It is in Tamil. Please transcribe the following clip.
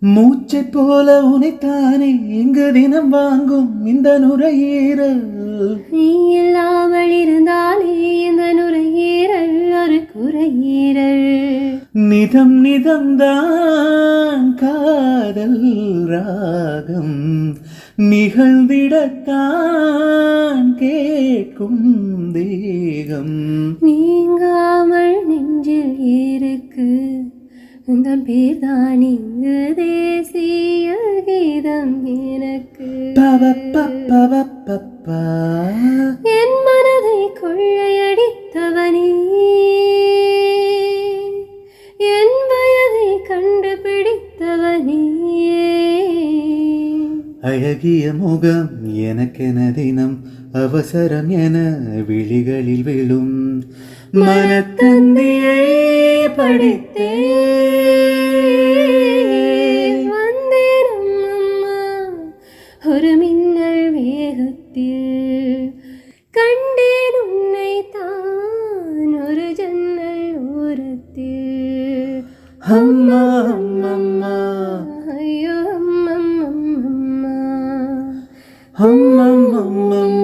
மூச்சை போல உனைத்தானே இங்கு தினம் வாங்கும் இந்த நுரையீரல். நீ இல்லாமல் இருந்தாலே இந்த நுரையீரல் ஒரு குறையீரல். நிதம் நிதம்தான் காதல் ராகம் நிகழ்ந்திடத்தான் கேட்கும் தேகம். நீங்காமல் நெஞ்சில் இருக்கு உந்தன் பேர்தான் இங்கு தேசிய கீதம் எனக்கு. பவப்பப்பவப்பப்பா. என் மனதை கொள்ளையடித்தவனே, என் வயதை கண்டுபிடித்தவனே. அழகிய முகம் எனக்கென தினம் அவசரம் என விழிகளில் விழும் மனத்தந்தியை படித்தே வந்தேன் அம்மா ஒரு மின்னல் வேகத்தில். கண்டேன் உன்னை தான் ஒரு ஜன்னல் ஓரத்தில். அம்மா அம்மம்மா ஐயோ அம்மம்மா அம்மம்மம்மம்